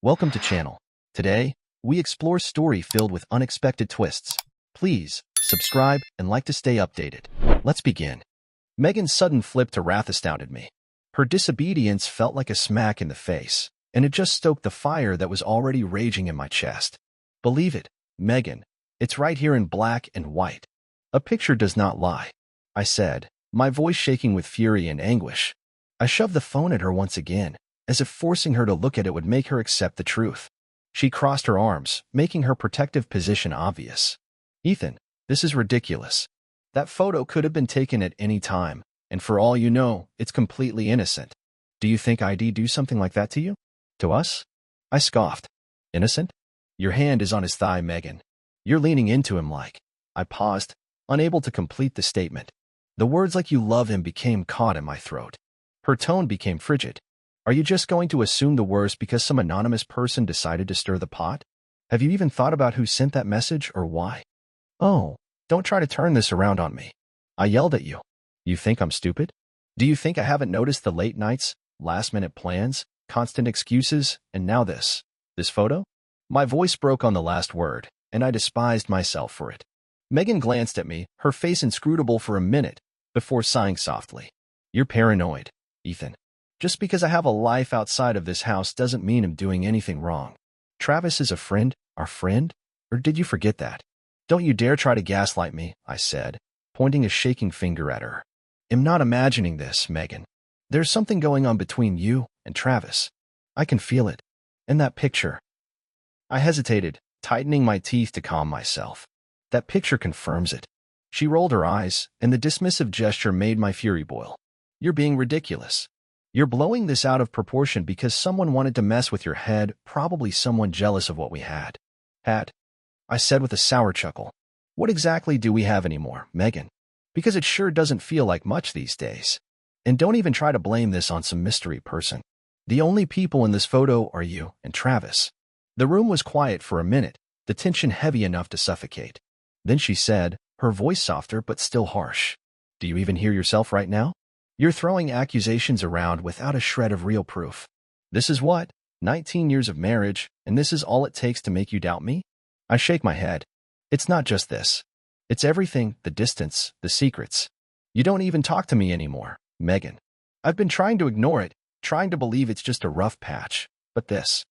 Welcome to channel. Today, we explore story filled with unexpected twists. Please, subscribe and like to stay updated. Let's begin. Megan's sudden flip to wrath astounded me. Her disobedience felt like a smack in the face, and it just stoked the fire that was already raging in my chest. Believe it, Megan. It's right here in black and white. A picture does not lie, I said, my voice shaking with fury and anguish. I shoved the phone at her once again, as if forcing her to look at it would make her accept the truth. She crossed her arms, making her protective position obvious. Ethan, this is ridiculous. That photo could have been taken at any time, and for all you know, it's completely innocent. Do you think I'd do something like that to you? To us? I scoffed. Innocent? Your hand is on his thigh, Megan. You're leaning into him like. I paused, unable to complete the statement. The words like you love him became caught in my throat. Her tone became frigid. Are you just going to assume the worst because some anonymous person decided to stir the pot? Have you even thought about who sent that message or why? Oh, don't try to turn this around on me. I yelled at you. You think I'm stupid? Do you think I haven't noticed the late nights, last-minute plans, constant excuses, and now this photo? My voice broke on the last word, and I despised myself for it. Megan glanced at me, her face inscrutable for a minute, before sighing softly. You're paranoid, Ethan. Just because I have a life outside of this house doesn't mean I'm doing anything wrong. Travis is a friend, our friend? Or did you forget that? Don't you dare try to gaslight me, I said, pointing a shaking finger at her. I'm not imagining this, Megan. There's something going on between you and Travis. I can feel it. In that picture. I hesitated, tightening my teeth to calm myself. That picture confirms it. She rolled her eyes, and the dismissive gesture made my fury boil. You're being ridiculous. You're blowing this out of proportion because someone wanted to mess with your head, probably someone jealous of what we had. I said with a sour chuckle. What exactly do we have anymore, Megan? Because it sure doesn't feel like much these days. And don't even try to blame this on some mystery person. The only people in this photo are you and Travis. The room was quiet for a minute, the tension heavy enough to suffocate. Then she said, her voice softer but still harsh. Do you even hear yourself right now? You're throwing accusations around without a shred of real proof. This is what? 19 years of marriage, and this is all it takes to make you doubt me? I shake my head. It's not just this. It's everything, the distance, the secrets. You don't even talk to me anymore, Megan. I've been trying to ignore it, trying to believe it's just a rough patch, but this.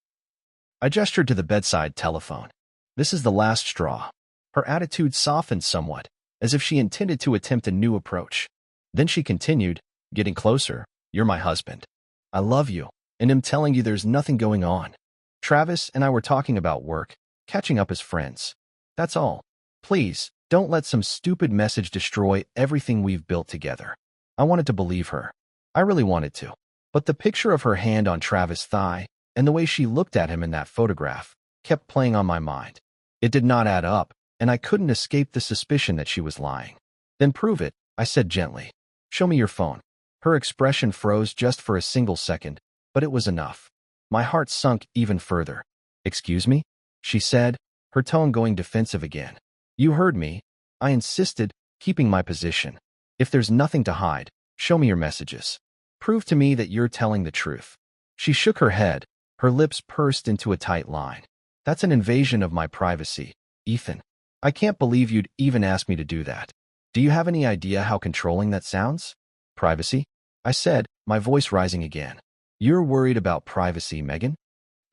I gestured to the bedside telephone. This is the last straw. Her attitude softened somewhat, as if she intended to attempt a new approach. Then she continued, getting closer, you're my husband. I love you, and I'm telling you there's nothing going on. Travis and I were talking about work, catching up as friends. That's all. Please, don't let some stupid message destroy everything we've built together. I wanted to believe her. I really wanted to. But the picture of her hand on Travis' thigh, and the way she looked at him in that photograph, kept playing on my mind. It did not add up, and I couldn't escape the suspicion that she was lying. Then prove it, I said gently. Show me your phone. Her expression froze just for a single second, but it was enough. My heart sunk even further. Excuse me? She said, her tone going defensive again. You heard me. I insisted, keeping my position. If there's nothing to hide, show me your messages. Prove to me that you're telling the truth. She shook her head, her lips pursed into a tight line. That's an invasion of my privacy, Ethan. I can't believe you'd even ask me to do that. Do you have any idea how controlling that sounds? Privacy? I said, my voice rising again. You're worried about privacy, Megan?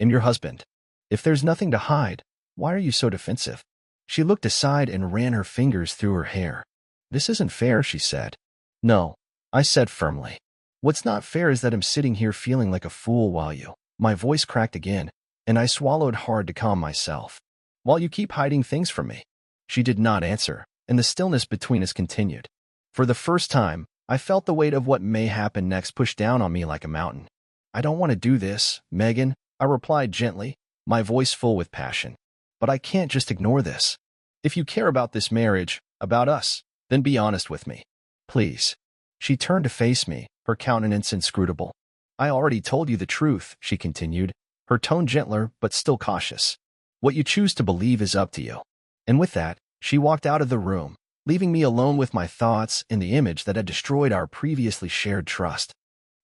I'm your husband. If there's nothing to hide, why are you so defensive? She looked aside and ran her fingers through her hair. This isn't fair, she said. No, I said firmly. What's not fair is that I'm sitting here feeling like a fool while you. My voice cracked again, and I swallowed hard to calm myself. While you keep hiding things from me. She did not answer, and the stillness between us continued. For the first time, I felt the weight of what may happen next push down on me like a mountain. I don't want to do this, Megan, I replied gently, my voice full with passion. But I can't just ignore this. If you care about this marriage, about us, then be honest with me. Please. She turned to face me, her countenance inscrutable. I already told you the truth, she continued, her tone gentler but still cautious. What you choose to believe is up to you. And with that, she walked out of the room, leaving me alone with my thoughts and the image that had destroyed our previously shared trust.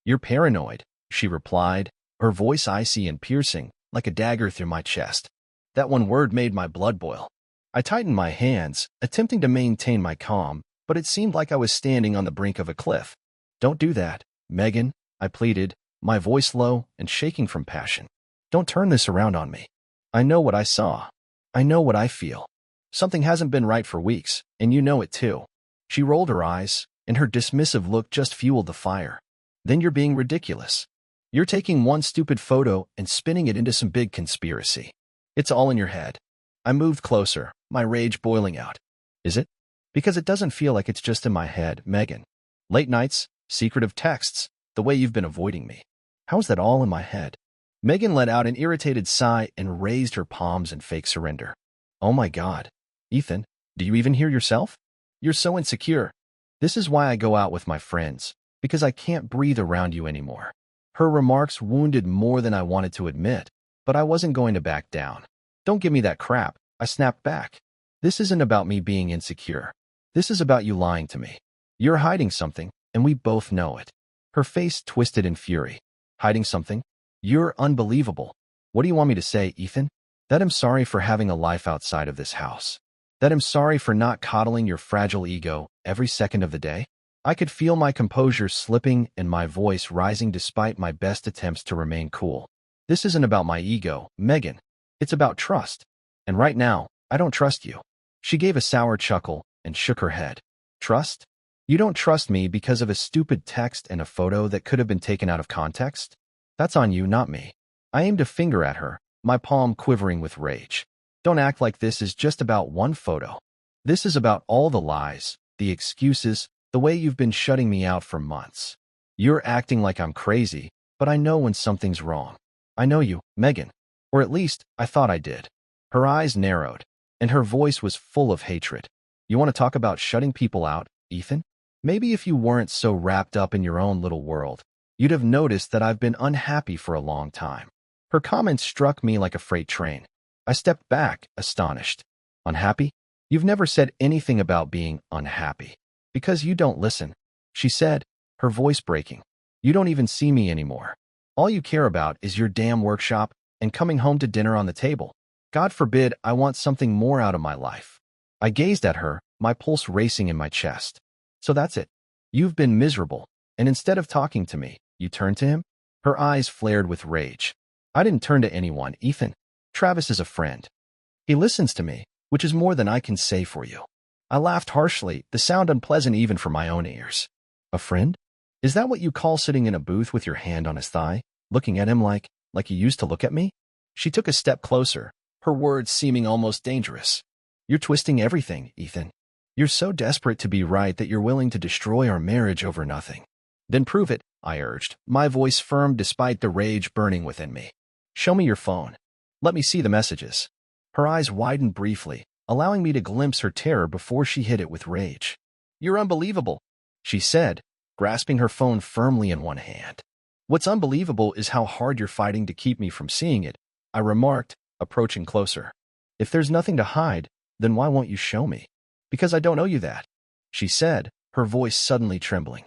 You're paranoid, she replied, her voice icy and piercing, like a dagger through my chest. That one word made my blood boil. I tightened my hands, attempting to maintain my calm, but it seemed like I was standing on the brink of a cliff. "Don't do that, Megan," I pleaded, my voice low and shaking from passion. "Don't turn this around on me. I know what I saw. I know what I feel. Something hasn't been right for weeks, and you know it too." She rolled her eyes, and her dismissive look just fueled the fire. "Then you're being ridiculous. You're taking one stupid photo and spinning it into some big conspiracy. It's all in your head." I moved closer, my rage boiling out. "Is it? Because it doesn't feel like it's just in my head, Megan. Late nights, secretive texts, the way you've been avoiding me. How's that all in my head?" Megan let out an irritated sigh and raised her palms in fake surrender. "Oh my God. Ethan, do you even hear yourself? You're so insecure. This is why I go out with my friends, because I can't breathe around you anymore." Her remarks wounded more than I wanted to admit, but I wasn't going to back down. "Don't give me that crap," I snapped back. "This isn't about me being insecure. This is about you lying to me. You're hiding something, and we both know it." Her face twisted in fury. "Hiding something? You're unbelievable. What do you want me to say, Ethan? That I'm sorry for having a life outside of this house? That I'm sorry for not coddling your fragile ego every second of the day?" I could feel my composure slipping and my voice rising despite my best attempts to remain cool. "This isn't about my ego, Megan. It's about trust. And right now, I don't trust you." She gave a sour chuckle and shook her head. "Trust? You don't trust me because of a stupid text and a photo that could have been taken out of context? That's on you, not me." I aimed a finger at her, my palm quivering with rage. "Don't act like this is just about one photo. This is about all the lies, the excuses, the way you've been shutting me out for months. You're acting like I'm crazy, but I know when something's wrong. I know you, Megan. Or at least, I thought I did." Her eyes narrowed, and her voice was full of hatred. "You want to talk about shutting people out, Ethan? Maybe if you weren't so wrapped up in your own little world, you'd have noticed that I've been unhappy for a long time." Her comments struck me like a freight train. I stepped back, astonished. "Unhappy? You've never said anything about being unhappy. Because you don't listen," she said, her voice breaking. "You don't even see me anymore. All you care about is your damn workshop and coming home to dinner on the table. God forbid I want something more out of my life." I gazed at her, my pulse racing in my chest. "So that's it. You've been miserable, and instead of talking to me, you turned to him?" Her eyes flared with rage. "I didn't turn to anyone, Ethan. Travis is a friend. He listens to me, which is more than I can say for you." I laughed harshly, the sound unpleasant even for my own ears. "A friend? Is that what you call sitting in a booth with your hand on his thigh, looking at him like you used to look at me?" She took a step closer, her words seeming almost dangerous. "You're twisting everything, Ethan. You're so desperate to be right that you're willing to destroy our marriage over nothing." "Then prove it," I urged, my voice firm despite the rage burning within me. "Show me your phone. Let me see the messages." Her eyes widened briefly, allowing me to glimpse her terror before she hid it with rage. "You're unbelievable," she said, grasping her phone firmly in one hand. "What's unbelievable is how hard you're fighting to keep me from seeing it," I remarked, approaching closer. "If there's nothing to hide, then why won't you show me?" "Because I don't owe you that," she said, her voice suddenly trembling.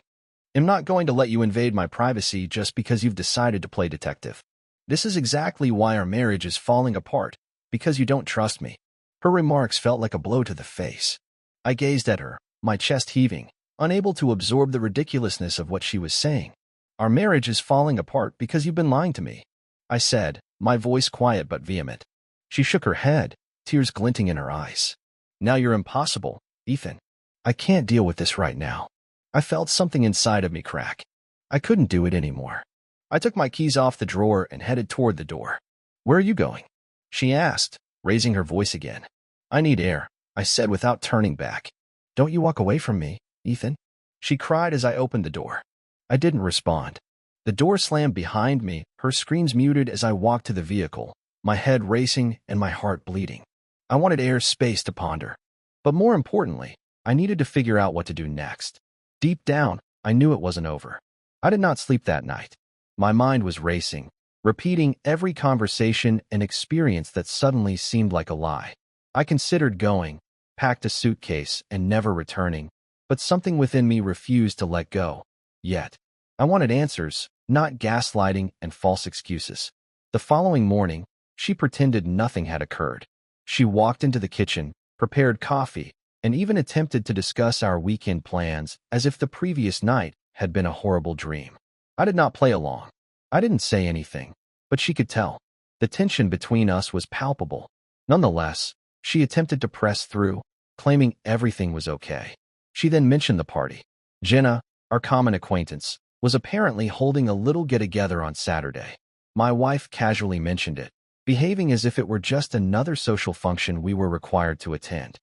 "I'm not going to let you invade my privacy just because you've decided to play detective. This is exactly why our marriage is falling apart, because you don't trust me." Her remarks felt like a blow to the face. I gazed at her, my chest heaving, unable to absorb the ridiculousness of what she was saying. "Our marriage is falling apart because you've been lying to me," I said, my voice quiet but vehement. She shook her head, tears glinting in her eyes. "Now you're impossible, Ethan. I can't deal with this right now." I felt something inside of me crack. I couldn't do it anymore. I took my keys off the drawer and headed toward the door. "Where are you going?" she asked, raising her voice again. "I need air," I said without turning back. "Don't you walk away from me, Ethan," she cried as I opened the door. I didn't respond. The door slammed behind me, her screams muted as I walked to the vehicle, my head racing and my heart bleeding. I wanted air space to ponder. But more importantly, I needed to figure out what to do next. Deep down, I knew it wasn't over. I did not sleep that night. My mind was racing, repeating every conversation and experience that suddenly seemed like a lie. I considered going, packed a suitcase, and never returning, but something within me refused to let go. Yet, I wanted answers, not gaslighting and false excuses. The following morning, She pretended nothing had occurred. She walked into the kitchen, prepared coffee, and even attempted to discuss our weekend plans as if the previous night had been a horrible dream. I did not play along. I didn't say anything, but she could tell. The tension between us was palpable. Nonetheless, she attempted to press through, claiming everything was okay. She then mentioned the party. Jenna, our common acquaintance, was apparently holding a little get-together on Saturday. My wife casually mentioned it, behaving as if it were just another social function we were required to attend.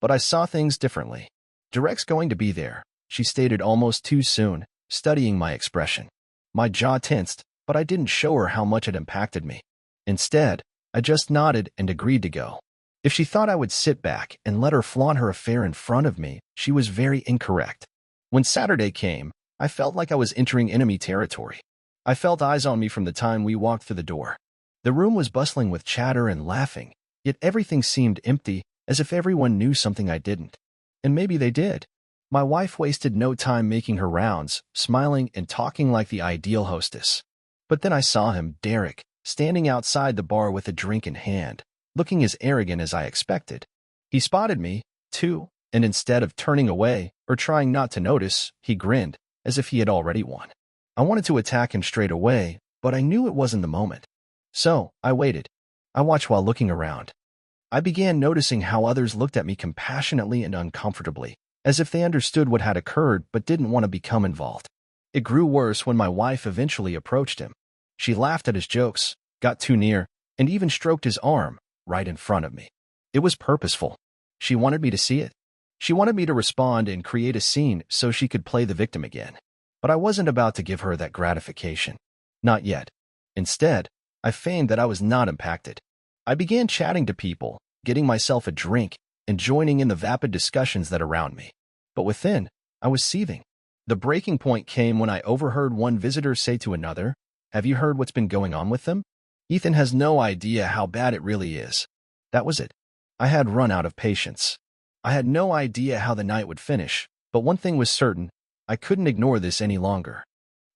But I saw things differently. Derek's going to be there, she stated almost too soon, studying my expression. My jaw tensed, but I didn't show her how much it impacted me. Instead, I just nodded and agreed to go. If she thought I would sit back and let her flaunt her affair in front of me, she was very incorrect. When Saturday came, I felt like I was entering enemy territory. I felt eyes on me from the time we walked through the door. The room was bustling with chatter and laughing, yet everything seemed empty, as if everyone knew something I didn't. And maybe they did. My wife wasted no time making her rounds, smiling and talking like the ideal hostess. But then I saw him, Derek, standing outside the bar with a drink in hand, looking as arrogant as I expected. He spotted me, too, and instead of turning away or trying not to notice, he grinned, as if he had already won. I wanted to attack him straight away, but I knew it wasn't the moment. So, I waited. I watched while looking around. I began noticing how others looked at me compassionately and uncomfortably, as if they understood what had occurred but didn't want to become involved. It grew worse when my wife eventually approached him. She laughed at his jokes, got too near, and even stroked his arm, right in front of me. It was purposeful. She wanted me to see it. She wanted me to respond and create a scene so she could play the victim again. But I wasn't about to give her that gratification. Not yet. Instead, I feigned that I was not impacted. I began chatting to people, getting myself a drink, and joining in the vapid discussions that around me. But within, I was seething. The breaking point came when I overheard one visitor say to another, "Have you heard what's been going on with them? Ethan has no idea how bad it really is." That was it. I had run out of patience. I had no idea how the night would finish, but one thing was certain, I couldn't ignore this any longer.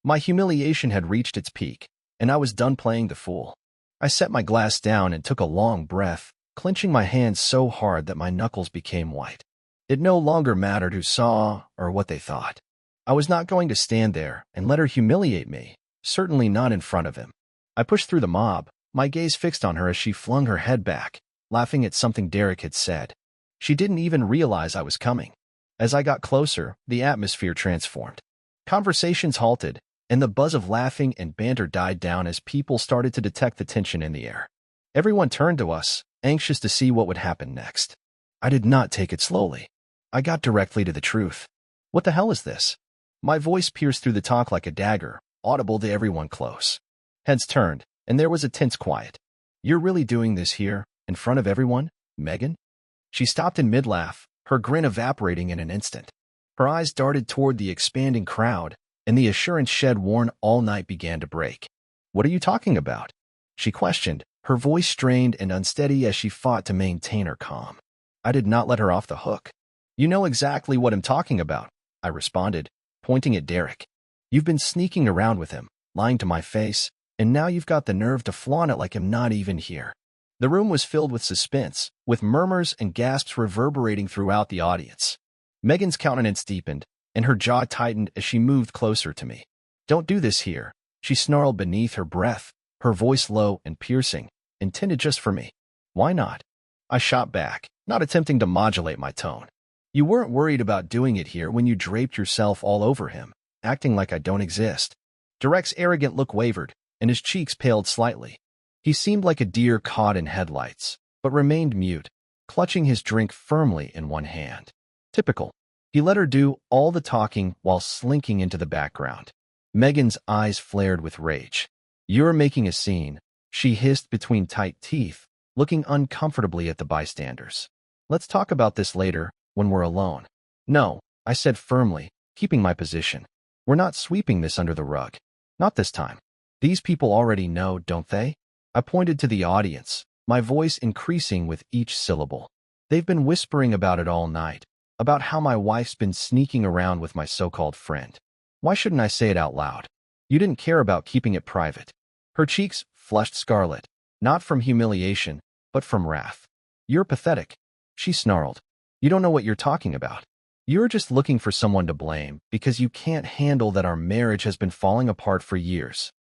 My humiliation had reached its peak, and I was done playing the fool. I set my glass down and took a long breath, clenching my hands so hard that my knuckles became white. It no longer mattered who saw or what they thought. I was not going to stand there and let her humiliate me, certainly not in front of him. I pushed through the mob, my gaze fixed on her as she flung her head back, laughing at something Derek had said. She didn't even realize I was coming. As I got closer, the atmosphere transformed. Conversations halted, and the buzz of laughing and banter died down as people started to detect the tension in the air. Everyone turned to us, anxious to see what would happen next. I did not take it slowly. I got directly to the truth. What the hell is this? My voice pierced through the talk like a dagger, audible to everyone close. Heads turned, and there was a tense quiet. "You're really doing this here, in front of everyone, Megan?" She stopped in mid-laugh, her grin evaporating in an instant. Her eyes darted toward the expanding crowd, and the assurance shed worn all night began to break. "What are you talking about?" she questioned, her voice strained and unsteady as she fought to maintain her calm. I did not let her off the hook. "You know exactly what I'm talking about," I responded, pointing at Derek. "You've been sneaking around with him, lying to my face, and now you've got the nerve to flaunt it like I'm not even here." The room was filled with suspense, with murmurs and gasps reverberating throughout the audience. Megan's countenance deepened, and her jaw tightened as she moved closer to me. "Don't do this here," she snarled beneath her breath, her voice low and piercing, intended just for me. "Why not?" I shot back, not attempting to modulate my tone. "You weren't worried about doing it here when you draped yourself all over him, acting like I don't exist." Derek's arrogant look wavered, and his cheeks paled slightly. He seemed like a deer caught in headlights, but remained mute, clutching his drink firmly in one hand. Typical. He let her do all the talking while slinking into the background. Megan's eyes flared with rage. "You're making a scene," she hissed between tight teeth, looking uncomfortably at the bystanders. "Let's talk about this later, when we're alone." "No," I said firmly, keeping my position. "We're not sweeping this under the rug. Not this time. These people already know, don't they?" I pointed to the audience, my voice increasing with each syllable. "They've been whispering about it all night, about how my wife's been sneaking around with my so-called friend. Why shouldn't I say it out loud? You didn't care about keeping it private." Her cheeks flushed scarlet. Not from humiliation, but from wrath. You're pathetic, she snarled. You don't know what you're talking about. You're just looking for someone to blame because you can't handle that our marriage has been falling apart for years.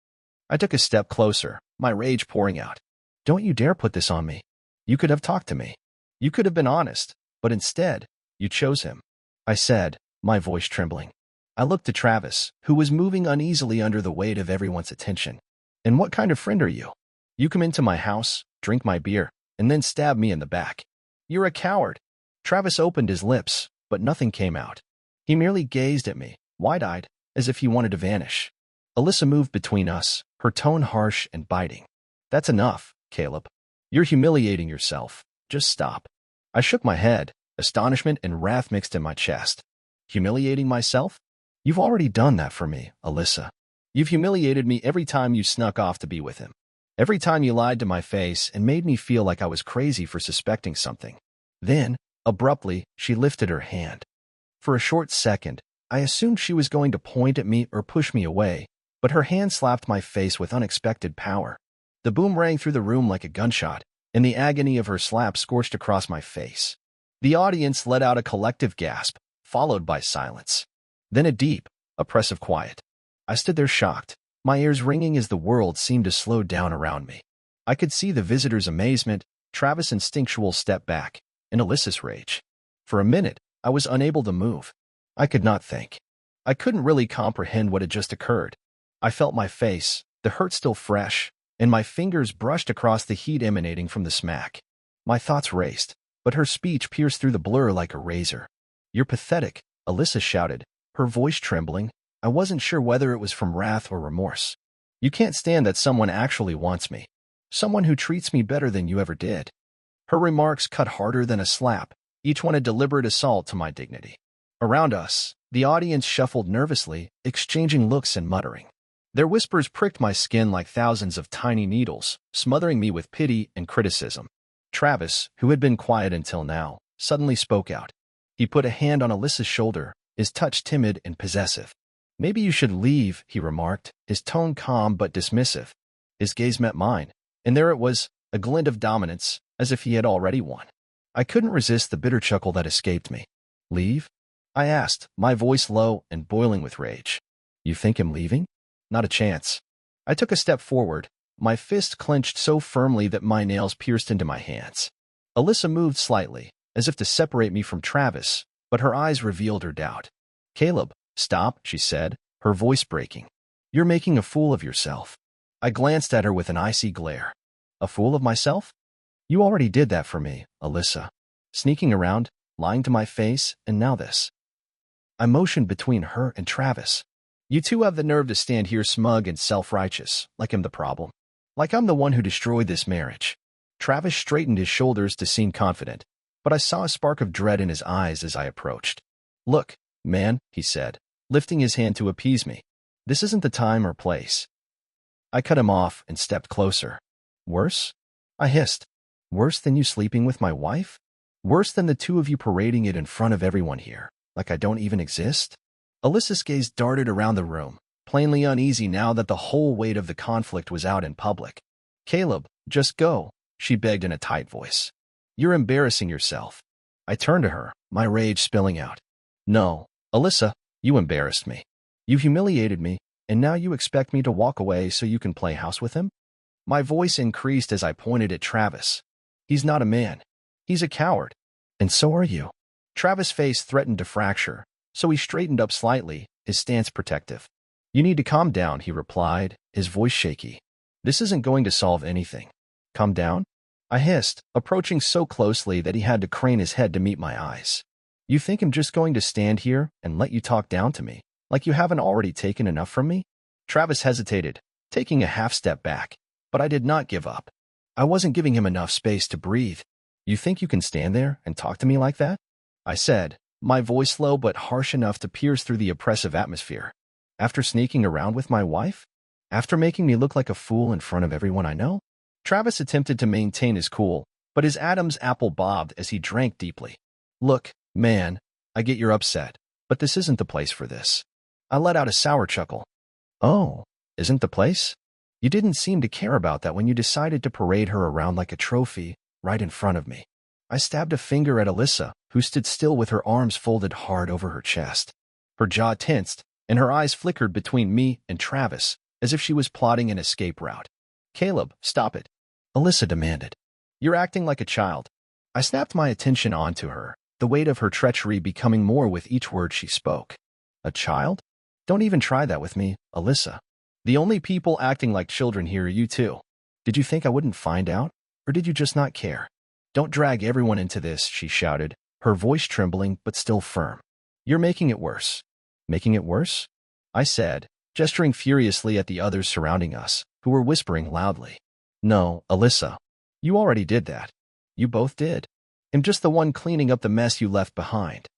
I took a step closer, my rage pouring out. Don't you dare put this on me. You could have talked to me. You could have been honest, but instead, you chose him. I said, my voice trembling. I looked to Travis, who was moving uneasily under the weight of everyone's attention. And what kind of friend are you? You come into my house, drink my beer, and then stab me in the back. You're a coward. Travis opened his lips, but nothing came out. He merely gazed at me, wide-eyed, as if he wanted to vanish. Alyssa moved between us, her tone harsh and biting. That's enough, Caleb. You're humiliating yourself. Just stop. I shook my head, astonishment and wrath mixed in my chest. Humiliating myself? You've already done that for me, Alyssa. You've humiliated me every time you snuck off to be with him. Every time you lied to my face and made me feel like I was crazy for suspecting something. Then, abruptly, she lifted her hand. For a short second, I assumed she was going to point at me or push me away, but her hand slapped my face with unexpected power. The boom rang through the room like a gunshot, and the agony of her slap scorched across my face. The audience let out a collective gasp, followed by silence. Then a deep, oppressive quiet. I stood there shocked, my ears ringing as the world seemed to slow down around me. I could see the visitors' amazement, Travis' instinctual step back, and Alyssa's rage. For a minute, I was unable to move. I could not think. I couldn't really comprehend what had just occurred. I felt my face, the hurt still fresh, and my fingers brushed across the heat emanating from the smack. My thoughts raced, but her speech pierced through the blur like a razor. You're pathetic, Alyssa shouted, her voice trembling. I wasn't sure whether it was from wrath or remorse. You can't stand that someone actually wants me. Someone who treats me better than you ever did. Her remarks cut harder than a slap, each one a deliberate assault to my dignity. Around us, the audience shuffled nervously, exchanging looks and muttering. Their whispers pricked my skin like thousands of tiny needles, smothering me with pity and criticism. Travis, who had been quiet until now, suddenly spoke out. He put a hand on Alyssa's shoulder, his touch timid and possessive. Maybe you should leave, he remarked, his tone calm but dismissive. His gaze met mine, and there it was, a glint of dominance, as if he had already won. I couldn't resist the bitter chuckle that escaped me. Leave? I asked, my voice low and boiling with rage. You think I'm leaving? Not a chance. I took a step forward, my fist clenched so firmly that my nails pierced into my hands. Alyssa moved slightly, as if to separate me from Travis, but her eyes revealed her doubt. Caleb, stop, she said, her voice breaking. You're making a fool of yourself. I glanced at her with an icy glare. A fool of myself? You already did that for me, Alyssa. Sneaking around, lying to my face, and now this. I motioned between her and Travis. You two have the nerve to stand here smug and self-righteous, like I'm the problem. Like I'm the one who destroyed this marriage. Travis straightened his shoulders to seem confident, but I saw a spark of dread in his eyes as I approached. Look, man, he said, lifting his hand to appease me. This isn't the time or place. I cut him off and stepped closer. Worse? I hissed. Worse than you sleeping with my wife? Worse than the two of you parading it in front of everyone here, like I don't even exist? Alyssa's gaze darted around the room, plainly uneasy now that the whole weight of the conflict was out in public. Caleb, just go, she begged in a tight voice. You're embarrassing yourself. I turned to her, my rage spilling out. No, Alyssa, you embarrassed me. You humiliated me, and now you expect me to walk away so you can play house with him? My voice increased as I pointed at Travis. He's not a man. He's a coward. And so are you. Travis' face threatened to fracture, so he straightened up slightly, his stance protective. You need to calm down, he replied, his voice shaky. This isn't going to solve anything. Calm down? I hissed, approaching so closely that he had to crane his head to meet my eyes. You think I'm just going to stand here and let you talk down to me, like you haven't already taken enough from me? Travis hesitated, taking a half step back, but I did not give up. I wasn't giving him enough space to breathe. You think you can stand there and talk to me like that? I said, my voice low but harsh enough to pierce through the oppressive atmosphere. After sneaking around with my wife? After making me look like a fool in front of everyone I know? Travis attempted to maintain his cool, but his Adam's apple bobbed as he drank deeply. Look, man, I get you're upset, but this isn't the place for this. I let out a sour chuckle. Oh, isn't the place? You didn't seem to care about that when you decided to parade her around like a trophy right in front of me. I stabbed a finger at Alyssa, who stood still with her arms folded hard over her chest. Her jaw tensed, and her eyes flickered between me and Travis, as if she was plotting an escape route. "Caleb, stop it," Alyssa demanded. "You're acting like a child." I snapped my attention onto her, the weight of her treachery becoming more with each word she spoke. "A child? Don't even try that with me, Alyssa. The only people acting like children here are you two. Did you think I wouldn't find out? Or did you just not care? Don't drag everyone into this," she shouted, her voice trembling but still firm. "You're making it worse." "Making it worse?" I said, gesturing furiously at the others surrounding us, who were whispering loudly. "No, Alyssa. You already did that. You both did. I'm just the one cleaning up the mess you left behind."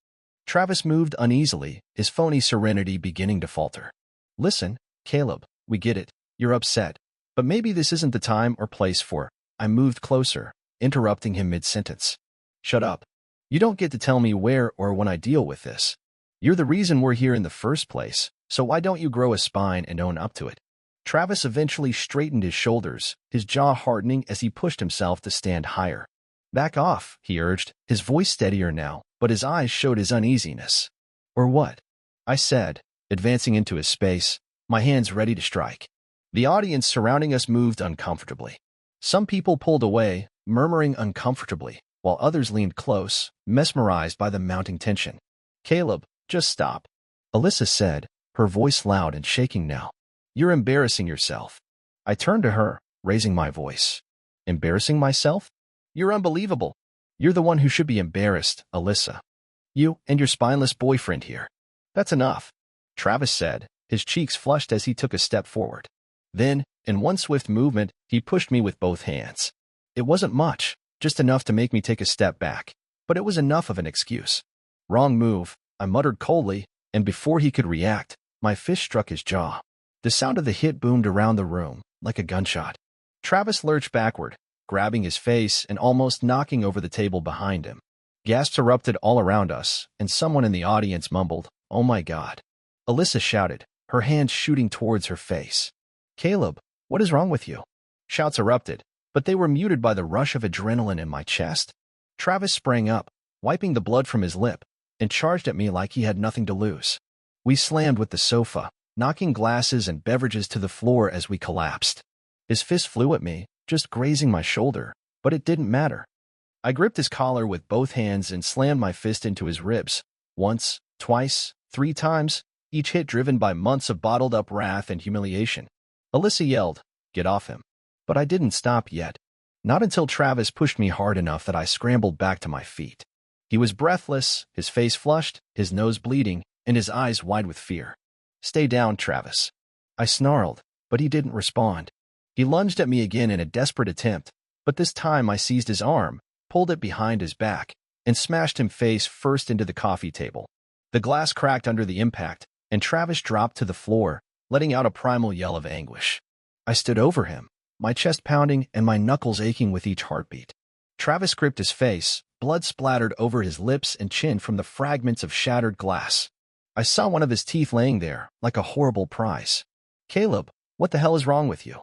Travis moved uneasily, his phony serenity beginning to falter. "Listen, Caleb, we get it. You're upset. But maybe this isn't the time or place for—" I moved closer, interrupting him mid-sentence. "Shut up. You don't get to tell me where or when I deal with this. You're the reason we're here in the first place, so why don't you grow a spine and own up to it?" Travis eventually straightened his shoulders, his jaw hardening as he pushed himself to stand higher. "Back off," he urged, his voice steadier now, but his eyes showed his uneasiness. "Or what?" I said, advancing into his space, my hands ready to strike. The audience surrounding us moved uncomfortably. Some people pulled away, murmuring uncomfortably, while others leaned close, mesmerized by the mounting tension. "Caleb, just stop," Alyssa said, her voice loud and shaking now. "You're embarrassing yourself." I turned to her, raising my voice. "Embarrassing myself? You're unbelievable. You're the one who should be embarrassed, Alyssa. You and your spineless boyfriend here." "That's enough," Travis said, his cheeks flushed as he took a step forward. Then, in one swift movement, he pushed me with both hands. It wasn't much, just enough to make me take a step back, but it was enough of an excuse. "Wrong move," I muttered coldly, and before he could react, my fist struck his jaw. The sound of the hit boomed around the room, like a gunshot. Travis lurched backward, grabbing his face and almost knocking over the table behind him. Gasps erupted all around us, and someone in the audience mumbled, "Oh my God." Alyssa shouted, her hands shooting towards her face. "Caleb, what is wrong with you?" Shouts erupted, but they were muted by the rush of adrenaline in my chest. Travis sprang up, wiping the blood from his lip, and charged at me like he had nothing to lose. We slammed with the sofa, knocking glasses and beverages to the floor as we collapsed. His fist flew at me, just grazing my shoulder, but it didn't matter. I gripped his collar with both hands and slammed my fist into his ribs. Once, twice, 3 times, each hit driven by months of bottled-up wrath and humiliation. Alyssa yelled, "Get off him." But I didn't stop yet. Not until Travis pushed me hard enough that I scrambled back to my feet. He was breathless, his face flushed, his nose bleeding, and his eyes wide with fear. "Stay down, Travis." I snarled, but he didn't respond. He lunged at me again in a desperate attempt, but this time I seized his arm, pulled it behind his back, and smashed him face first into the coffee table. The glass cracked under the impact, and Travis dropped to the floor, letting out a primal yell of anguish. I stood over him, my chest pounding and my knuckles aching with each heartbeat. Travis gripped his face, blood splattered over his lips and chin from the fragments of shattered glass. I saw one of his teeth laying there, like a horrible prize. "Caleb, what the hell is wrong with you?"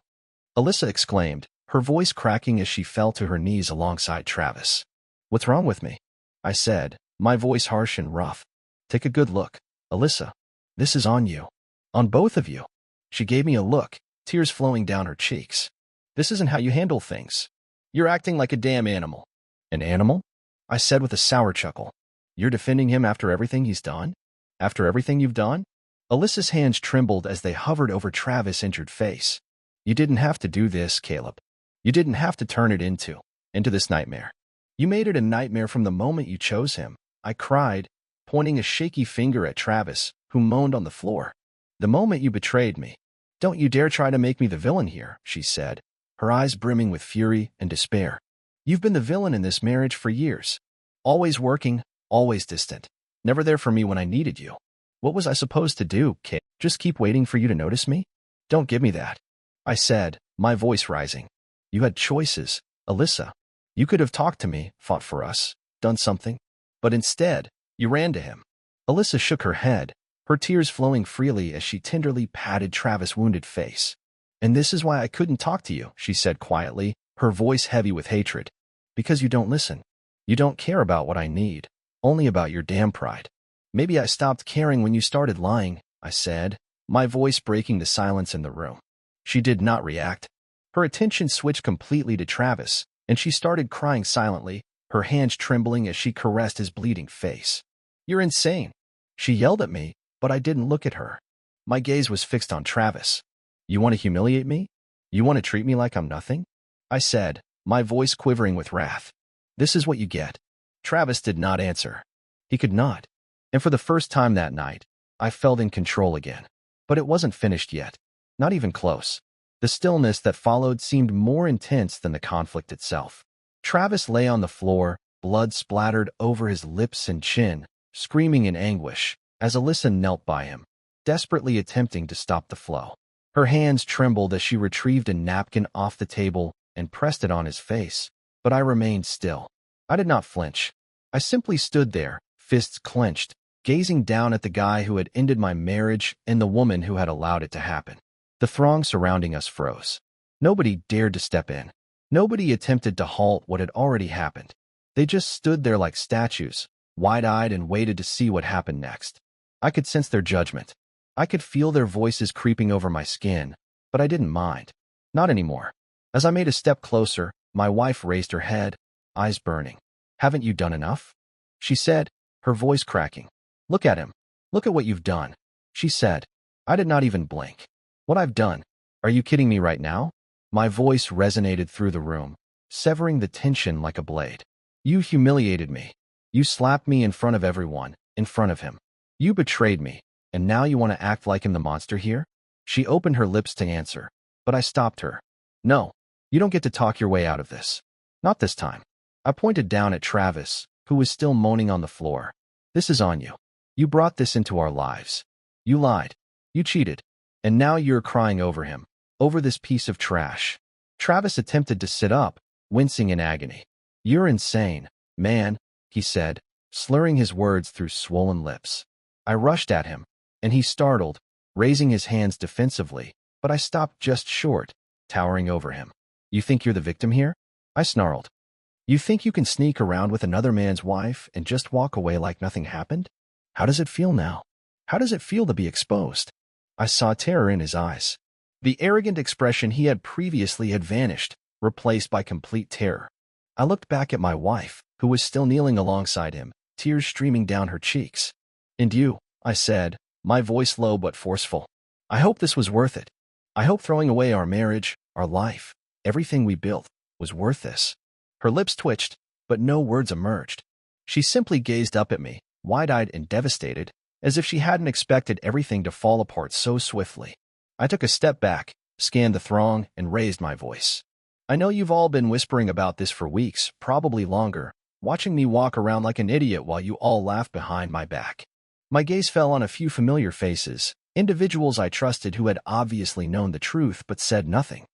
Alyssa exclaimed, her voice cracking as she fell to her knees alongside Travis. "What's wrong with me?" I said, my voice harsh and rough. "Take a good look, Alyssa. This is on you. On both of you." She gave me a look, tears flowing down her cheeks. "This isn't how you handle things. You're acting like a damn animal." "An animal?" I said with a sour chuckle. "You're defending him after everything he's done? After everything you've done?" Alyssa's hands trembled as they hovered over Travis' injured face. "You didn't have to do this, Caleb. You didn't have to turn it into this nightmare. You made it a nightmare from the moment you chose him." I cried, pointing a shaky finger at Travis, who moaned on the floor. "The moment you betrayed me. Don't you dare try to make me the villain here," she said, her eyes brimming with fury and despair. "You've been the villain in this marriage for years. Always working, always distant. Never there for me when I needed you. What was I supposed to do, kid? Just keep waiting for you to notice me? Don't give me that," I said, my voice rising. "You had choices, Alyssa. You could have talked to me, fought for us, done something. But instead, you ran to him." Alyssa shook her head, her tears flowing freely as she tenderly patted Travis' wounded face. And this is why I couldn't talk to you, she said quietly, her voice heavy with hatred. Because you don't listen. You don't care about what I need, only about your damn pride. Maybe I stopped caring when you started lying, I said, my voice breaking the silence in the room. She did not react. Her attention switched completely to Travis, and she started crying silently, her hands trembling as she caressed his bleeding face. You're insane. She yelled at me, but I didn't look at her. My gaze was fixed on Travis. You want to humiliate me? You want to treat me like I'm nothing? I said, my voice quivering with wrath. This is what you get. Travis did not answer. He could not. And for the first time that night, I felt in control again. But it wasn't finished yet. Not even close. The stillness that followed seemed more intense than the conflict itself. Travis lay on the floor, blood splattered over his lips and chin, screaming in anguish, as Alyssa knelt by him, desperately attempting to stop the flow. Her hands trembled as she retrieved a napkin off the table and pressed it on his face, but I remained still. I did not flinch. I simply stood there, fists clenched, gazing down at the guy who had ended my marriage and the woman who had allowed it to happen. The throng surrounding us froze. Nobody dared to step in. Nobody attempted to halt what had already happened. They just stood there like statues, wide-eyed, and waited to see what happened next. I could sense their judgment. I could feel their voices creeping over my skin, but I didn't mind. Not anymore. As I made a step closer, my wife raised her head, eyes burning. Haven't you done enough? She said, her voice cracking. Look at him. Look at what you've done. She said. I did not even blink. What I've done? Are you kidding me right now? My voice resonated through the room, severing the tension like a blade. You humiliated me. You slapped me in front of everyone, in front of him. You betrayed me, and now you want to act like I'm the monster here? She opened her lips to answer, but I stopped her. No, you don't get to talk your way out of this. Not this time. I pointed down at Travis, who was still moaning on the floor. This is on you. You brought this into our lives. You lied. You cheated. And now you're crying over him, over this piece of trash. Travis attempted to sit up, wincing in agony. You're insane, man, he said, slurring his words through swollen lips. I rushed at him, and he startled, raising his hands defensively, but I stopped just short, towering over him. You think you're the victim here? I snarled. You think you can sneak around with another man's wife and just walk away like nothing happened? How does it feel now? How does it feel to be exposed? I saw terror in his eyes. The arrogant expression he had previously had vanished, replaced by complete terror. I looked back at my wife, who was still kneeling alongside him, tears streaming down her cheeks. And you, I said, my voice low but forceful. I hope this was worth it. I hope throwing away our marriage, our life, everything we built, was worth this. Her lips twitched, but no words emerged. She simply gazed up at me, wide-eyed and devastated, as if she hadn't expected everything to fall apart so swiftly. I took a step back, scanned the throng, and raised my voice. I know you've all been whispering about this for weeks, probably longer, watching me walk around like an idiot while you all laugh behind my back. My gaze fell on a few familiar faces, individuals I trusted who had obviously known the truth but said nothing.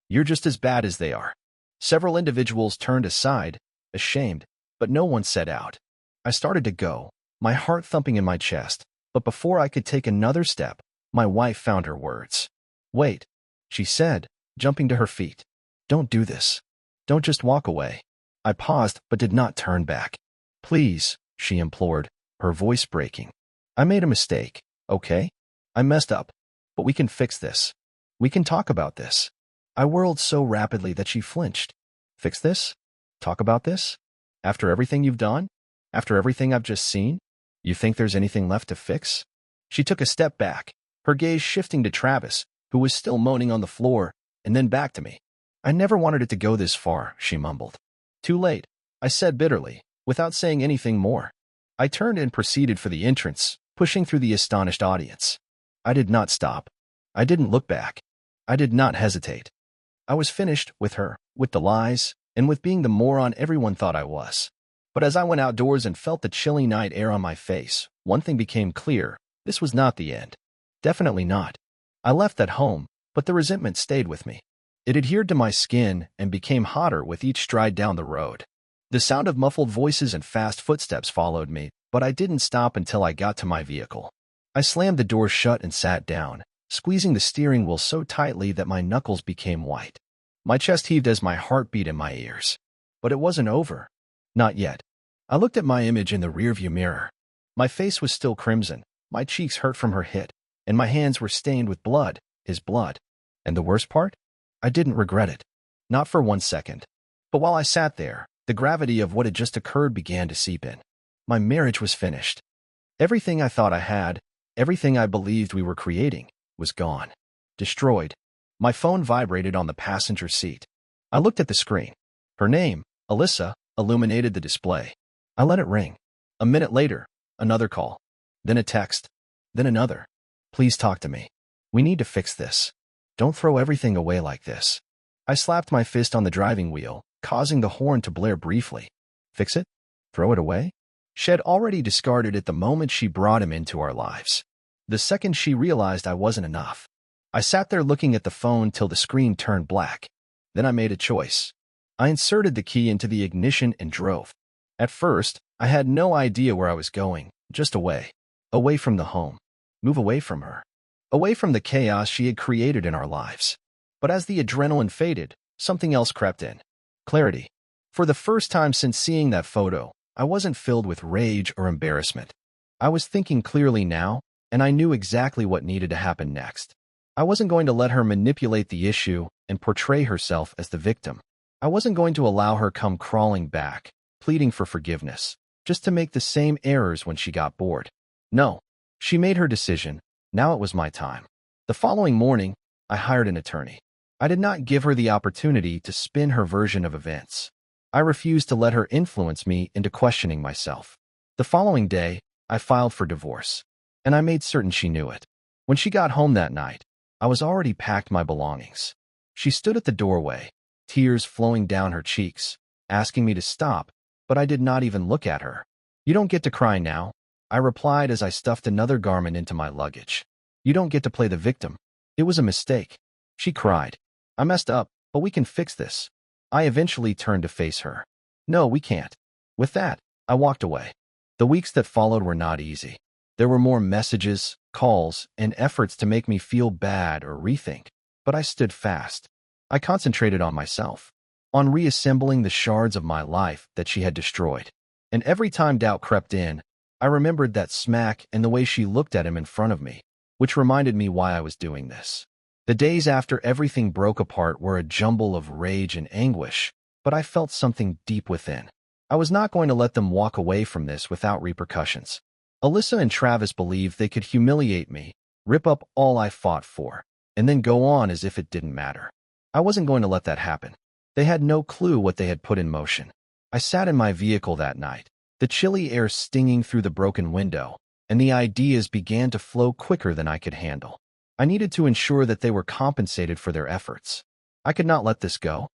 You're just as bad as they are. Several individuals turned aside, ashamed, but no one said out. I started to go, my heart thumping in my chest, but before I could take another step, my wife found her words. Wait, she said, jumping to her feet. Don't do this. Don't just walk away. I paused but did not turn back. Please, she implored, her voice breaking. I made a mistake, okay? I messed up, but we can fix this. We can talk about this. I whirled so rapidly that she flinched. Fix this? Talk about this? After everything you've done? After everything I've just seen? You think there's anything left to fix? She took a step back, her gaze shifting to Travis, who was still moaning on the floor, and then back to me. I never wanted it to go this far, she mumbled. Too late, I said bitterly, without saying anything more. I turned and proceeded for the entrance, pushing through the astonished audience. I did not stop. I didn't look back. I did not hesitate. I was finished with her, with the lies, and with being the moron everyone thought I was. But as I went outdoors and felt the chilly night air on my face, one thing became clear. This was not the end. Definitely not. I left that home, but the resentment stayed with me. It adhered to my skin and became hotter with each stride down the road. The sound of muffled voices and fast footsteps followed me, but I didn't stop until I got to my vehicle. I slammed the door shut and sat down, squeezing the steering wheel so tightly that my knuckles became white. My chest heaved as my heart beat in my ears. But it wasn't over. Not yet. I looked at my image in the rearview mirror. My face was still crimson, my cheeks hurt from her hit, and my hands were stained with blood, his blood. And the worst part? I didn't regret it. Not for 1 second. But while I sat there, the gravity of what had just occurred began to seep in. My marriage was finished. Everything I thought I had, everything I believed we were creating, was gone. Destroyed. My phone vibrated on the passenger seat. I looked at the screen. Her name, Alyssa, illuminated the display. I let it ring. A minute later, another call. Then a text. Then another. Please talk to me. We need to fix this. Don't throw everything away like this. I slapped my fist on the driving wheel, causing the horn to blare briefly. Fix it? Throw it away? She had already discarded it the moment she brought him into our lives. The second she realized I wasn't enough. I sat there looking at the phone till the screen turned black. Then I made a choice. I inserted the key into the ignition and drove. At first, I had no idea where I was going, just away. Away from the home. Move away from her. Away from the chaos she had created in our lives. But as the adrenaline faded, something else crept in. Clarity. For the first time since seeing that photo, I wasn't filled with rage or embarrassment. I was thinking clearly now, and I knew exactly what needed to happen next. I wasn't going to let her manipulate the issue and portray herself as the victim. I wasn't going to allow her come crawling back, pleading for forgiveness, just to make the same errors when she got bored. No, she made her decision. Now it was my time. The following morning, I hired an attorney. I did not give her the opportunity to spin her version of events. I refused to let her influence me into questioning myself. The following day, I filed for divorce, and I made certain she knew it. When she got home that night, I was already packed my belongings. She stood at the doorway, tears flowing down her cheeks, asking me to stop, but I did not even look at her. You don't get to cry now, I replied as I stuffed another garment into my luggage. You don't get to play the victim. It was a mistake. She cried. I messed up, but we can fix this. I eventually turned to face her. No, we can't. With that, I walked away. The weeks that followed were not easy. There were more messages, calls, and efforts to make me feel bad or rethink, but I stood fast. I concentrated on myself, on reassembling the shards of my life that she had destroyed. And every time doubt crept in, I remembered that smack and the way she looked at him in front of me, which reminded me why I was doing this. The days after everything broke apart were a jumble of rage and anguish, but I felt something deep within. I was not going to let them walk away from this without repercussions. Alyssa and Travis believed they could humiliate me, rip up all I fought for, and then go on as if it didn't matter. I wasn't going to let that happen. They had no clue what they had put in motion. I sat in my vehicle that night, the chilly air stinging through the broken window, and the ideas began to flow quicker than I could handle. I needed to ensure that they were compensated for their efforts. I could not let this go.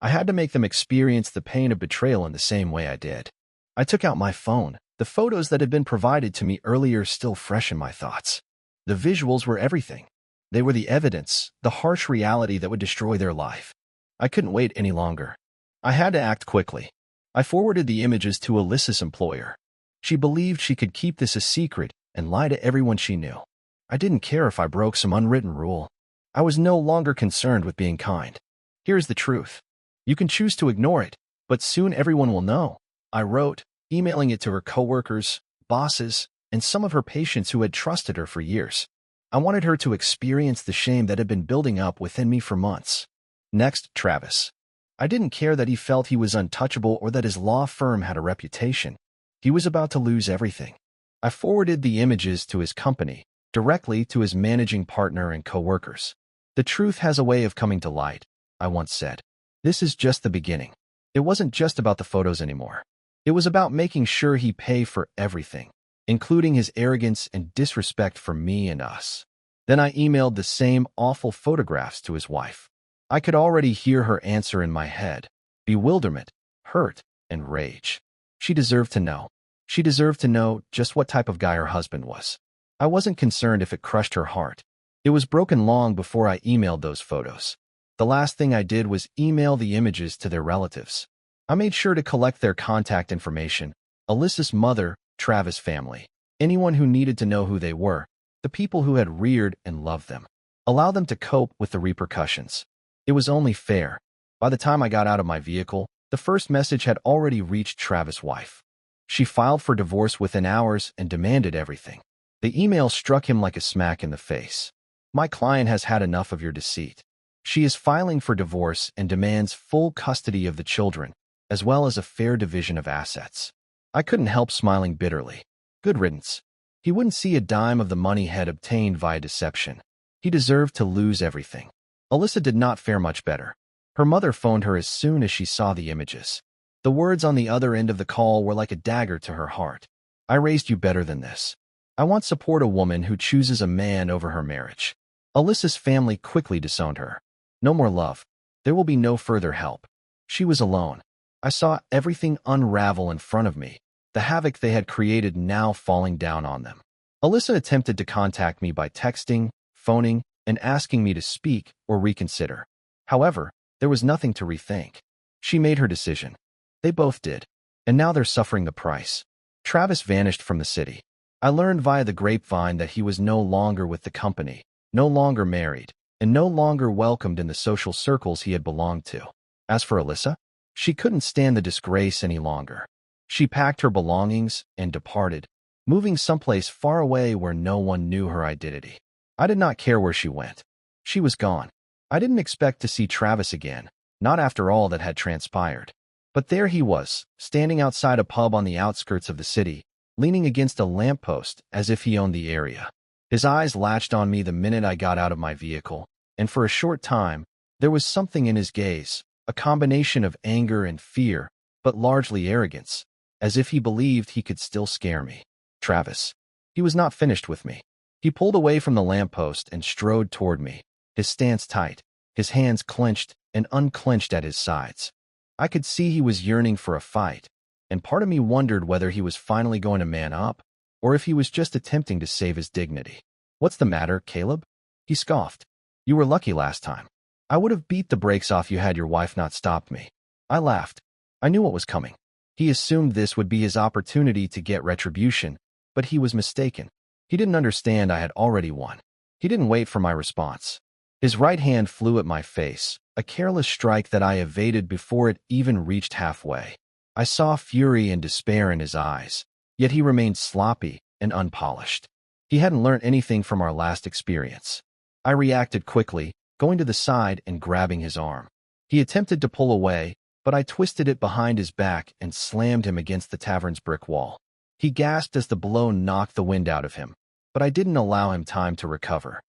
I had to make them experience the pain of betrayal in the same way I did. I took out my phone, the photos that had been provided to me earlier still fresh in my thoughts. The visuals were everything. They were the evidence, the harsh reality that would destroy their life. I couldn't wait any longer. I had to act quickly. I forwarded the images to Alyssa's employer. She believed she could keep this a secret and lie to everyone she knew. I didn't care if I broke some unwritten rule. I was no longer concerned with being kind. Here's the truth. You can choose to ignore it, but soon everyone will know. I wrote, emailing it to her coworkers, bosses, and some of her patients who had trusted her for years. I wanted her to experience the shame that had been building up within me for months. Next, Travis. I didn't care that he felt he was untouchable or that his law firm had a reputation. He was about to lose everything. I forwarded the images to his company, directly to his managing partner and coworkers. The truth has a way of coming to light, I once said. This is just the beginning. It wasn't just about the photos anymore. It was about making sure he pay for everything, including his arrogance and disrespect for me and us. Then I emailed the same awful photographs to his wife. I could already hear her answer in my head. Bewilderment, hurt, and rage. She deserved to know. She deserved to know just what type of guy her husband was. I wasn't concerned if it crushed her heart. It was broken long before I emailed those photos. The last thing I did was email the images to their relatives. I made sure to collect their contact information, Alyssa's mother, Travis' family, anyone who needed to know who they were, the people who had reared and loved them. Allow them to cope with the repercussions. It was only fair. By the time I got out of my vehicle, the first message had already reached Travis' wife. She filed for divorce within hours and demanded everything. The email struck him like a smack in the face. My client has had enough of your deceit. She is filing for divorce and demands full custody of the children, as well as a fair division of assets. I couldn't help smiling bitterly. Good riddance. He wouldn't see a dime of the money he had obtained via deception. He deserved to lose everything. Alyssa did not fare much better. Her mother phoned her as soon as she saw the images. The words on the other end of the call were like a dagger to her heart. I raised you better than this. I once support a woman who chooses a man over her marriage. Alyssa's family quickly disowned her. No more love. There will be no further help. She was alone. I saw everything unravel in front of me, the havoc they had created now falling down on them. Alyssa attempted to contact me by texting, phoning, and asking me to speak or reconsider. However, there was nothing to rethink. She made her decision. They both did. And now they're suffering the price. Travis vanished from the city. I learned via the grapevine that he was no longer with the company, no longer married, and no longer welcomed in the social circles he had belonged to. As for Alyssa, she couldn't stand the disgrace any longer. She packed her belongings and departed, moving someplace far away where no one knew her identity. I did not care where she went. She was gone. I didn't expect to see Travis again, not after all that had transpired. But there he was, standing outside a pub on the outskirts of the city, leaning against a lamppost as if he owned the area. His eyes latched on me the minute I got out of my vehicle, and for a short time, there was something in his gaze, a combination of anger and fear, but largely arrogance, as if he believed he could still scare me. Travis. He was not finished with me. He pulled away from the lamppost and strode toward me, his stance tight, his hands clenched and unclenched at his sides. I could see he was yearning for a fight, and part of me wondered whether he was finally going to man up, or if he was just attempting to save his dignity. What's the matter, Caleb? He scoffed. You were lucky last time. I would have beat the brakes off you had your wife not stopped me. I laughed. I knew what was coming. He assumed this would be his opportunity to get retribution, but he was mistaken. He didn't understand I had already won. He didn't wait for my response. His right hand flew at my face, a careless strike that I evaded before it even reached halfway. I saw fury and despair in his eyes, yet he remained sloppy and unpolished. He hadn't learned anything from our last experience. I reacted quickly, going to the side and grabbing his arm. He attempted to pull away, but I twisted it behind his back and slammed him against the tavern's brick wall. He gasped as the blow knocked the wind out of him, but I didn't allow him time to recover.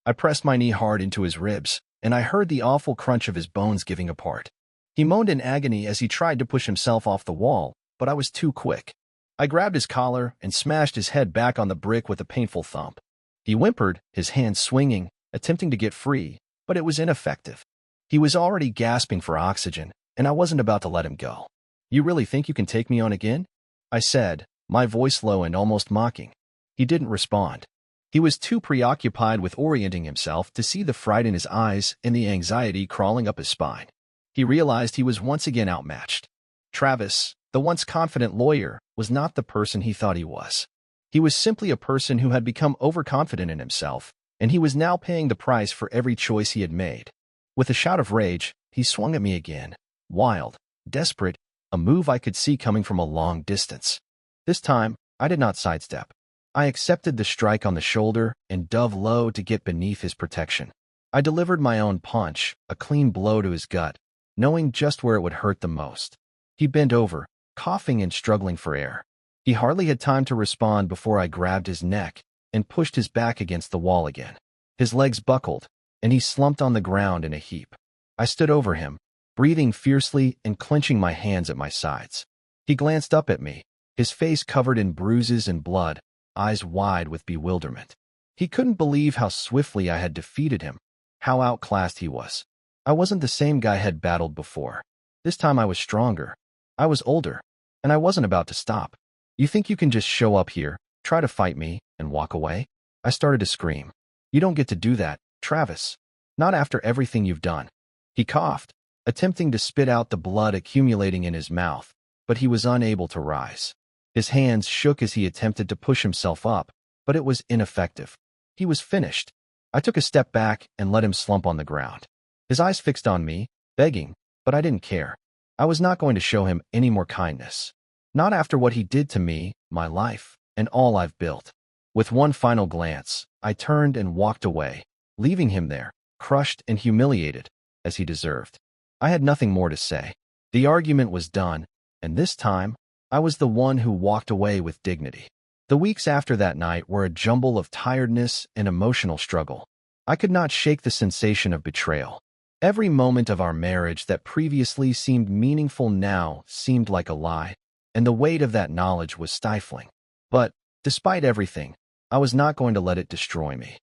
I pressed my knee hard into his ribs, and I heard the awful crunch of his bones giving apart. He moaned in agony as he tried to push himself off the wall, but I was too quick. I grabbed his collar and smashed his head back on the brick with a painful thump. He whimpered, his hands swinging, attempting to get free, but it was ineffective. He was already gasping for oxygen, and I wasn't about to let him go. You really think you can take me on again? I said, my voice low and almost mocking. He didn't respond. He was too preoccupied with orienting himself to see the fright in his eyes and the anxiety crawling up his spine. He realized he was once again outmatched. Travis, the once confident lawyer, was not the person he thought he was. He was simply a person who had become overconfident in himself, and he was now paying the price for every choice he had made. With a shout of rage, he swung at me again, wild, desperate, a move I could see coming from a long distance. This time, I did not sidestep. I accepted the strike on the shoulder and dove low to get beneath his protection. I delivered my own punch, a clean blow to his gut, knowing just where it would hurt the most. He bent over, coughing and struggling for air. He hardly had time to respond before I grabbed his neck and pushed his back against the wall again. His legs buckled, and he slumped on the ground in a heap. I stood over him, breathing fiercely and clenching my hands at my sides. He glanced up at me, his face covered in bruises and blood, eyes wide with bewilderment. He couldn't believe how swiftly I had defeated him, how outclassed he was. I wasn't the same guy I had battled before. This time I was stronger. I was older, and I wasn't about to stop. You think you can just show up here, try to fight me, and walk away? I started to scream. You don't get to do that, Travis. Not after everything you've done. He coughed, attempting to spit out the blood accumulating in his mouth, but he was unable to rise. His hands shook as he attempted to push himself up, but it was ineffective. He was finished. I took a step back and let him slump on the ground. His eyes fixed on me, begging, but I didn't care. I was not going to show him any more kindness. Not after what he did to me, my life, and all I've built. With one final glance, I turned and walked away, leaving him there, crushed and humiliated, as he deserved. I had nothing more to say. The argument was done, and this time, I was the one who walked away with dignity. The weeks after that night were a jumble of tiredness and emotional struggle. I could not shake the sensation of betrayal. Every moment of our marriage that previously seemed meaningful now seemed like a lie, and the weight of that knowledge was stifling. But, despite everything, I was not going to let it destroy me.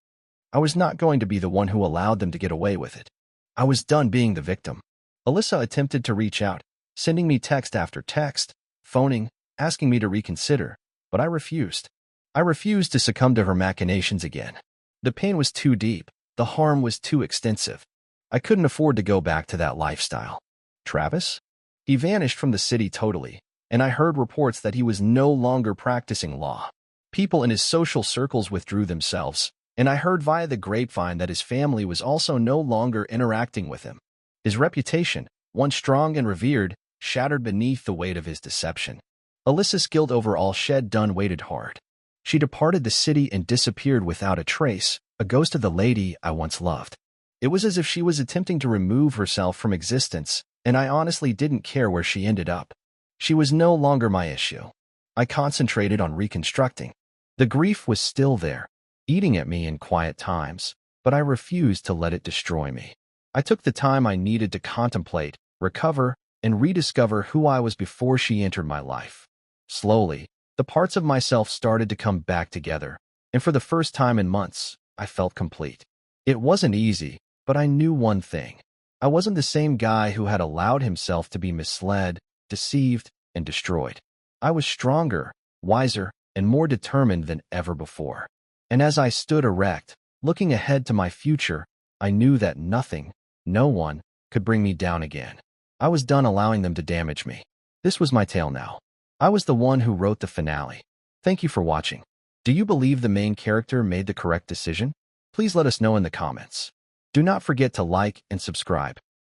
I was not going to be the one who allowed them to get away with it. I was done being the victim. Alyssa attempted to reach out, sending me text after text, phoning, asking me to reconsider, but I refused. I refused to succumb to her machinations again. The pain was too deep. The harm was too extensive. I couldn't afford to go back to that lifestyle. Travis? He vanished from the city totally, and I heard reports that he was no longer practicing law. People in his social circles withdrew themselves, and I heard via the grapevine that his family was also no longer interacting with him. His reputation, once strong and revered, shattered beneath the weight of his deception. Alyssa's guilt over all she'd done weighted hard. She departed the city and disappeared without a trace, a ghost of the lady I once loved. It was as if she was attempting to remove herself from existence, and I honestly didn't care where she ended up. She was no longer my issue. I concentrated on reconstructing. The grief was still there, eating at me in quiet times, but I refused to let it destroy me. I took the time I needed to contemplate, recover, and rediscover who I was before she entered my life. Slowly, the parts of myself started to come back together, and for the first time in months, I felt complete. It wasn't easy, but I knew one thing. I wasn't the same guy who had allowed himself to be misled, deceived, and destroyed. I was stronger, wiser, and more determined than ever before. And as I stood erect, looking ahead to my future, I knew that nothing, no one, could bring me down again. I was done allowing them to damage me. This was my tale now. I was the one who wrote the finale. Thank you for watching. Do you believe the main character made the correct decision? Please let us know in the comments. Do not forget to like and subscribe.